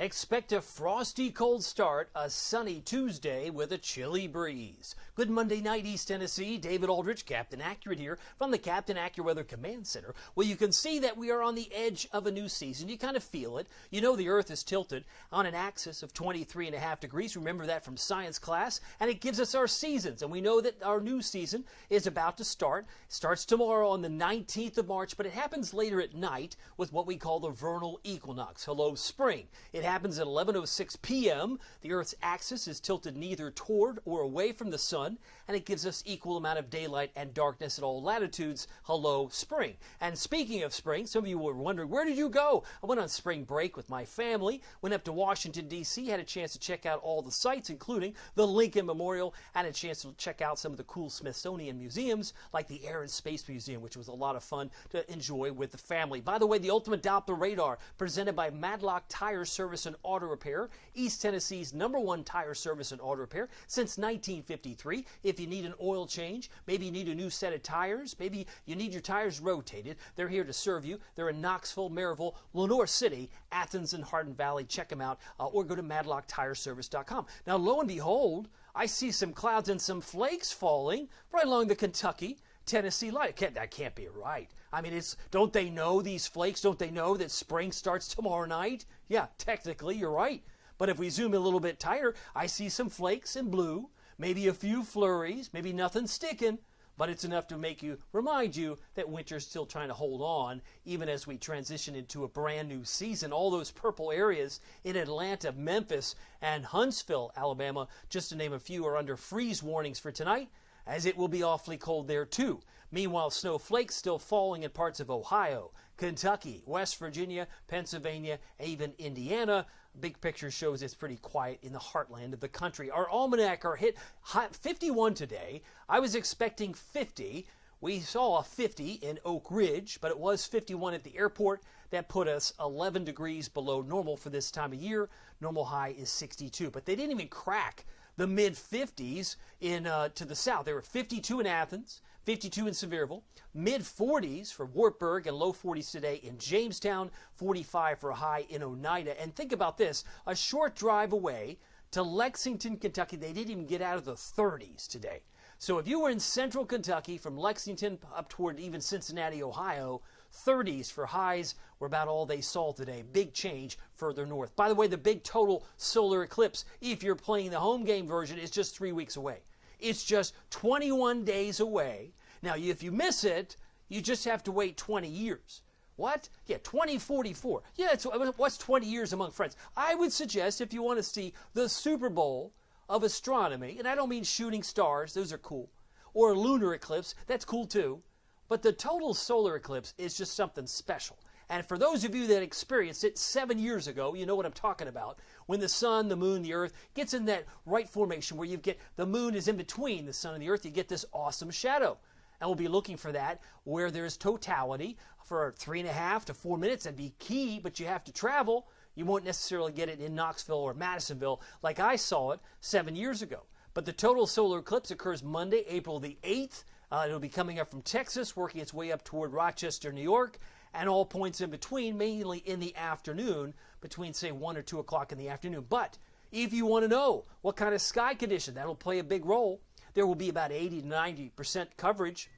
Expect a frosty cold start, a sunny Tuesday with a chilly breeze. Good Monday night, East Tennessee. David Aldrich, Captain Accurate here from the Captain Accurate Weather Command Center. Well, you can see that we are on the edge of a new season. You kind of feel it. You know the Earth is tilted on an axis of 23.5 degrees. Remember that from science class. And it gives us our seasons. And we know that our new season is about to start. It starts tomorrow on the 19th of March, but it happens later at night with what we call the vernal equinox. Hello, spring. It happens at 11:06 p.m. The Earth's axis is tilted neither toward or away from the sun, and it gives us equal amount of daylight and darkness at all latitudes. Hello, spring. And speaking of spring, some of you were wondering, where did you go? I went on spring break with my family, went up to Washington, D.C., had a chance to check out all the sites, including the Lincoln Memorial, had a chance to check out some of the cool Smithsonian museums, like the Air and Space Museum, which was a lot of fun to enjoy with the family. By the way, the Ultimate Doppler Radar, presented by Madlock Tire Service and Auto Repair, East Tennessee's #1 tire service and auto repair since 1953. If you need an oil change, maybe you need a new set of tires, maybe you need your tires rotated, they're here to serve you. They're in Knoxville, Maryville, Lenoir City, Athens, and Hardin Valley. Check them out or go to madlocktireservice.com. Now, lo and behold, I see some clouds and some flakes falling right along the Kentucky-Tennessee line. That can't be right. I mean, don't they know these flakes? Don't they know that spring starts tomorrow night? Yeah, technically, you're right. But if we zoom in a little bit tighter, I see some flakes in blue, maybe a few flurries, maybe nothing sticking, but it's enough to remind you that winter's still trying to hold on, even as we transition into a brand new season. All those purple areas in Atlanta, Memphis, and Huntsville, Alabama, just to name a few, are under freeze warnings for tonight, as it will be awfully cold there too. Meanwhile, snowflakes still falling in parts of Ohio, Kentucky, West Virginia, Pennsylvania, even Indiana. Big picture shows it's pretty quiet in the heartland of the country. Our almanac are hit 51 today. I was expecting 50. We saw a 50 in Oak Ridge, but it was 51 at the airport. That put us 11 degrees below normal for this time of year. Normal high is 62, but they didn't even crack the mid-50s to the south. They were 52 in Athens, 52 in Sevierville, mid-40s for Wartburg, and low 40s today in Jamestown, 45 for a high in Oneida. And think about this, a short drive away to Lexington, Kentucky, they didn't even get out of the 30s today. So if you were in central Kentucky from Lexington up toward even Cincinnati, Ohio, 30s for highs were about all they saw today. Big change further north. By the way, the big total solar eclipse, if you're playing the home game version, is just 3 weeks away. It's just 21 days away. Now, if you miss it, you just have to wait 20 years. What? Yeah, 2044. Yeah, what's 20 years among friends? I would suggest if you want to see the Super Bowl of astronomy, and I don't mean shooting stars, those are cool, or a lunar eclipse, that's cool too, but the total solar eclipse is just something special. And for those of you that experienced it 7 years ago, you know what I'm talking about. When the sun, the moon, the earth gets in that right formation where the moon is in between the sun and the earth, you get this awesome shadow. And we'll be looking for that where there's totality for 3.5 to 4 minutes. That'd be key, but you have to travel. You won't necessarily get it in Knoxville or Madisonville like I saw it 7 years ago. But the total solar eclipse occurs Monday, April the 8th. It'll be coming up from Texas, working its way up toward Rochester, New York, and all points in between, mainly in the afternoon, between, say, 1 or 2 o'clock in the afternoon. But if you want to know what kind of sky condition, that'll play a big role. There will be about 80 to 90% coverage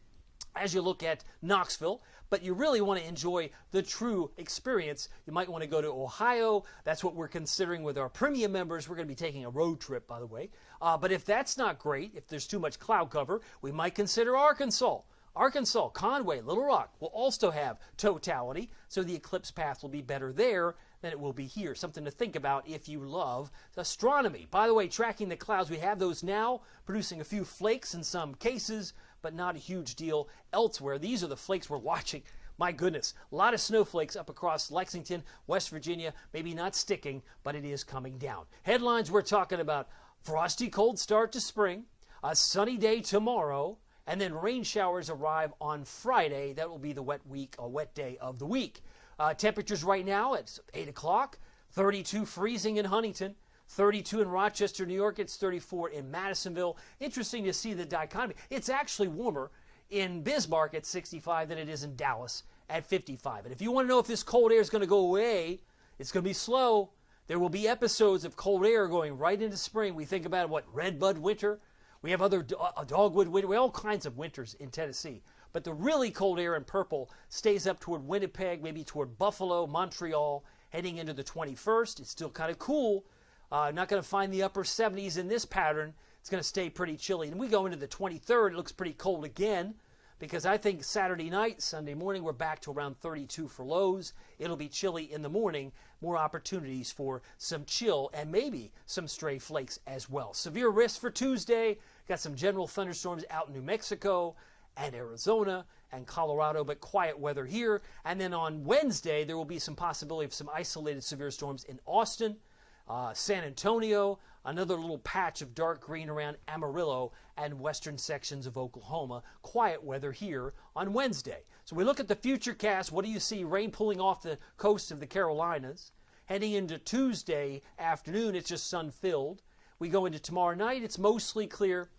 as you look at Knoxville, but you really want to enjoy the true experience. You might want to go to Ohio. That's what we're considering with our premium members. We're going to be taking a road trip, by the way. But if that's not great, if there's too much cloud cover, we might consider Arkansas. Arkansas, Conway, Little Rock will also have totality, so the eclipse path will be better there than it will be here. Something to think about if you love astronomy. By the way, tracking the clouds, we have those now, producing a few flakes in some cases, but not a huge deal elsewhere. These are the flakes we're watching. My goodness, a lot of snowflakes up across Lexington, West Virginia, maybe not sticking, but it is coming down. Headlines, we're talking about frosty cold start to spring, a sunny day tomorrow, and then rain showers arrive on Friday. That will be the wet day of the week. Temperatures right now at 8 o'clock, 32 freezing in Huntington, 32 in Rochester, New York. It's 34 in Madisonville. Interesting to see the dichotomy. It's actually warmer in Bismarck at 65 than it is in Dallas at 55. And if you want to know if this cold air is going to go away, it's going to be slow. There will be episodes of cold air going right into spring. We think about what, redbud winter? We have other dogwood winter. We have all kinds of winters in Tennessee. But the really cold air in purple stays up toward Winnipeg, maybe toward Buffalo, Montreal, heading into the 21st. It's still kind of cool. Not going to find the upper 70s in this pattern. It's going to stay pretty chilly. And we go into the 23rd. It looks pretty cold again, because I think Saturday night, Sunday morning, we're back to around 32 for lows. It'll be chilly in the morning. More opportunities for some chill and maybe some stray flakes as well. Severe risk for Tuesday. Got some general thunderstorms out in New Mexico and Arizona and Colorado, but quiet weather here. And then on Wednesday, there will be some possibility of some isolated severe storms in Austin, San Antonio, another little patch of dark green around Amarillo and western sections of Oklahoma. Quiet weather here on Wednesday. So we look at the future cast. What do you see? Rain pulling off the coast of the Carolinas. Heading into Tuesday afternoon, it's just sun-filled. We go into tomorrow night, it's mostly clear.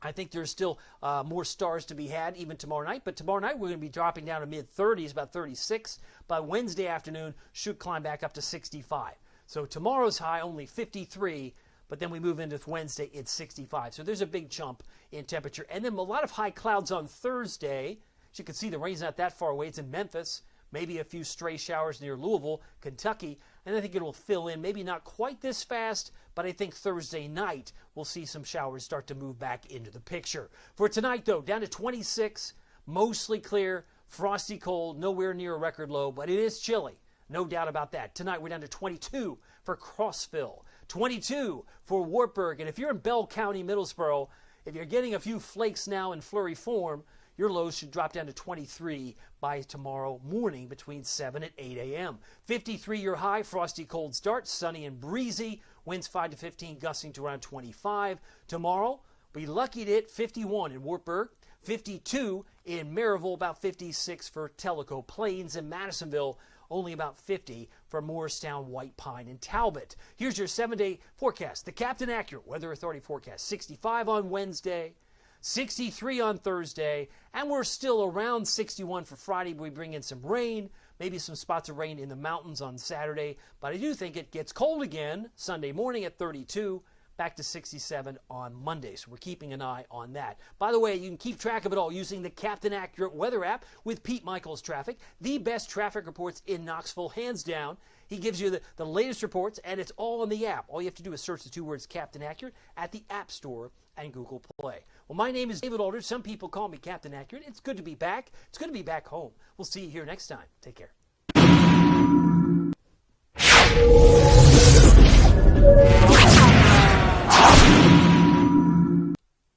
I think there's still more stars to be had even tomorrow night. But tomorrow night, we're going to be dropping down to mid-30s, about 36. By Wednesday afternoon, should climb back up to 65. So tomorrow's high only 53, but then we move into Wednesday, it's 65. So there's a big jump in temperature. And then a lot of high clouds on Thursday. As you can see, the rain's not that far away. It's in Memphis. Maybe a few stray showers near Louisville, Kentucky. And I think it will fill in, maybe not quite this fast, but I think Thursday night we'll see some showers start to move back into the picture. For tonight, though, down to 26, mostly clear, frosty cold, nowhere near a record low, but it is chilly. No doubt about that. Tonight we're down to 22 for Crossville, 22 for Wartburg. And if you're in Bell County, Middlesboro, if you're getting a few flakes now in flurry form, your lows should drop down to 23 by tomorrow morning between 7 and 8 a.m. 53 your high, frosty cold start, sunny and breezy. Winds 5 to 15, gusting to around 25. Tomorrow, be lucky to hit 51 in Wartburg, 52 in Maryville, about 56 for Tellico Plains, and Madisonville, only about 50 for Morristown, White Pine, and Talbot. Here's your 7-day forecast. The Captain Accurate Weather Authority forecast. 65 on Wednesday, 63 on Thursday, and we're still around 61 for Friday. We bring in some rain, maybe some spots of rain in the mountains on Saturday, but I do think it gets cold again Sunday morning at 32. Back to 67 on Monday. So we're keeping an eye on that. By the way, you can keep track of it all using the Captain Accurate Weather app with Pete Michaels Traffic. The best traffic reports in Knoxville, hands down. He gives you the latest reports, and it's all in the app. All you have to do is search the two words Captain Accurate at the App Store and Google Play. Well, my name is David Aldridge. Some people call me Captain Accurate. It's good to be back. It's good to be back home. We'll see you here next time. Take care.